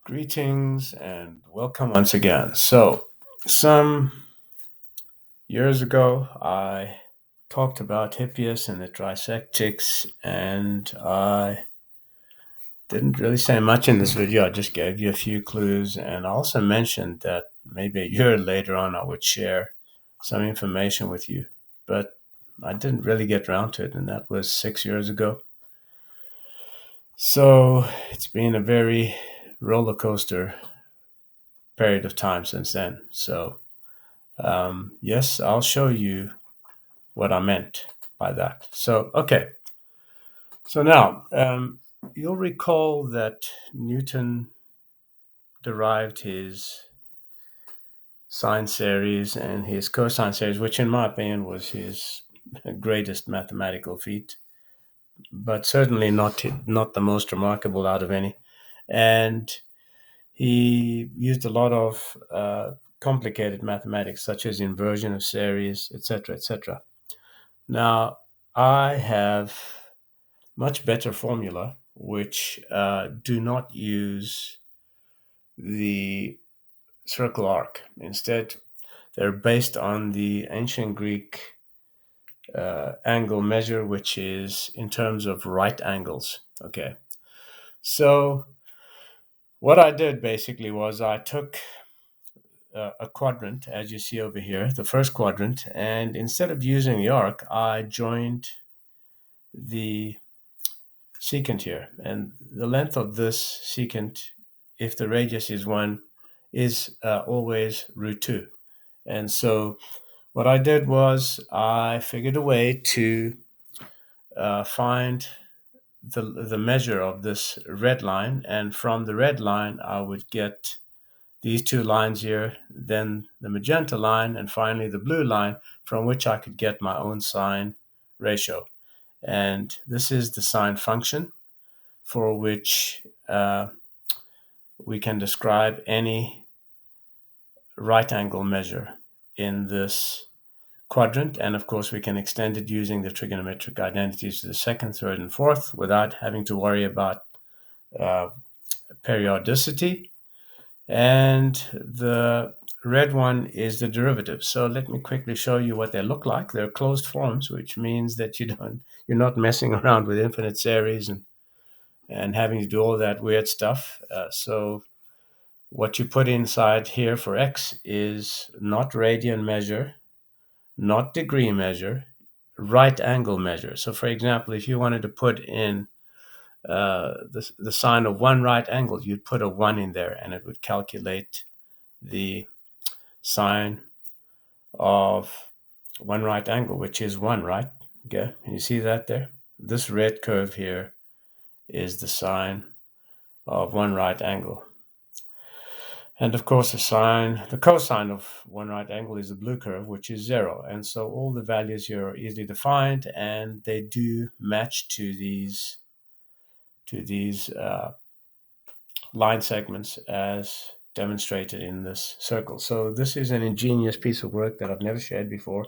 Greetings and welcome once again. So, some years ago, I talked about Hippias and the trisectics, and I didn't really say much in this video. I just gave you a few clues, and I also mentioned that maybe a year later on I would share some information with you, but I didn't really get around to it, and that was 6 years ago. So, it's been a very roller coaster period of time since then. So, yes, I'll show you what I meant by that. So, okay. So now, you'll recall that Newton derived his sine series and his cosine series, which in my opinion was his greatest mathematical feat, but certainly not the most remarkable out of any. And he used a lot of complicated mathematics, such as inversion of series, etc., etc. Now, I have much better formula which do not use the circle arc. Instead, they're based on the ancient Greek angle measure, which is in terms of right angles. Okay. So, what I did basically was I took a quadrant, as you see over here, the first quadrant, and instead of using the arc, I joined the secant here. And the length of this secant, if the radius is 1, is always root 2. And so what I did was I figured a way to find the measure of this red line. And from the red line, I would get these two lines here, then the magenta line, and finally the blue line, from which I could get my own sine ratio. And this is the sine function for which we can describe any right angle measure in this quadrant. And of course, we can extend it using the trigonometric identities to the second, third, and fourth without having to worry about uh, periodicity. And the red one is the derivative. So let me quickly show you what they look like. They're closed forms, which means that you're not messing around with infinite series and having to do all that weird stuff. So what you put inside here for x is not radian measure, not degree measure, right angle measure. So for example, if you wanted to put in the sine of one right angle, you'd put a 1 in there and it would calculate the sine of one right angle, which is 1, right? Okay, can you see that there? This red curve here is the sine of one right angle. And of course, the cosine of one right angle is the blue curve, which is 0. And so all the values here are easily defined, and they do match to these line segments as demonstrated in this circle. So this is an ingenious piece of work that I've never shared before.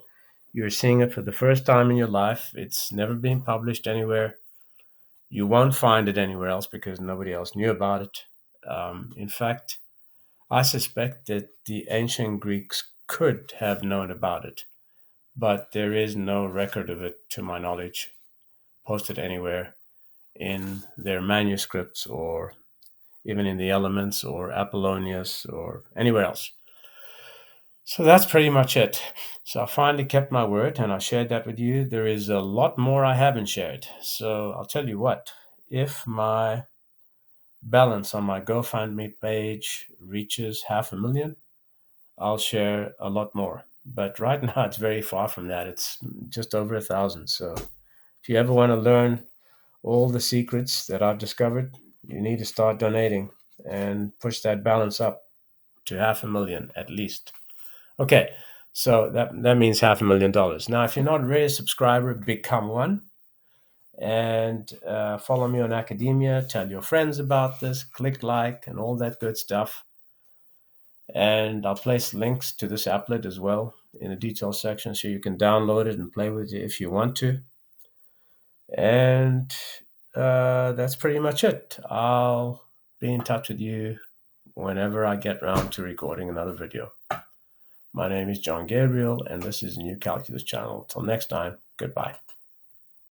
You're seeing it for the first time in your life. It's never been published anywhere. You won't find it anywhere else because nobody else knew about it. In fact, I suspect that the ancient Greeks could have known about it, but there is no record of it, to my knowledge, posted anywhere in their manuscripts or even in the Elements or Apollonius or anywhere else. So that's pretty much it. So I finally kept my word and I shared that with you. There is a lot more I haven't shared. So I'll tell you what, if my balance on my GoFundMe page reaches 500,000, I'll share a lot more. But right now, it's very far from that. It's just over 1,000. So if you ever want to learn all the secrets that I've discovered, you need to start donating and push that balance up to 500,000 at least. Okay, so that means $500,000. Now, if you're not already a subscriber, become one. And follow me on Academia. Tell your friends about this. Click like and all that good stuff. And I'll place links to this applet as well in the details section so you can download it and play with it if you want to. And that's pretty much it. I'll be in touch with you whenever I get around to recording another video. My name is John Gabriel, and this is New Calculus Channel. Till next time, goodbye.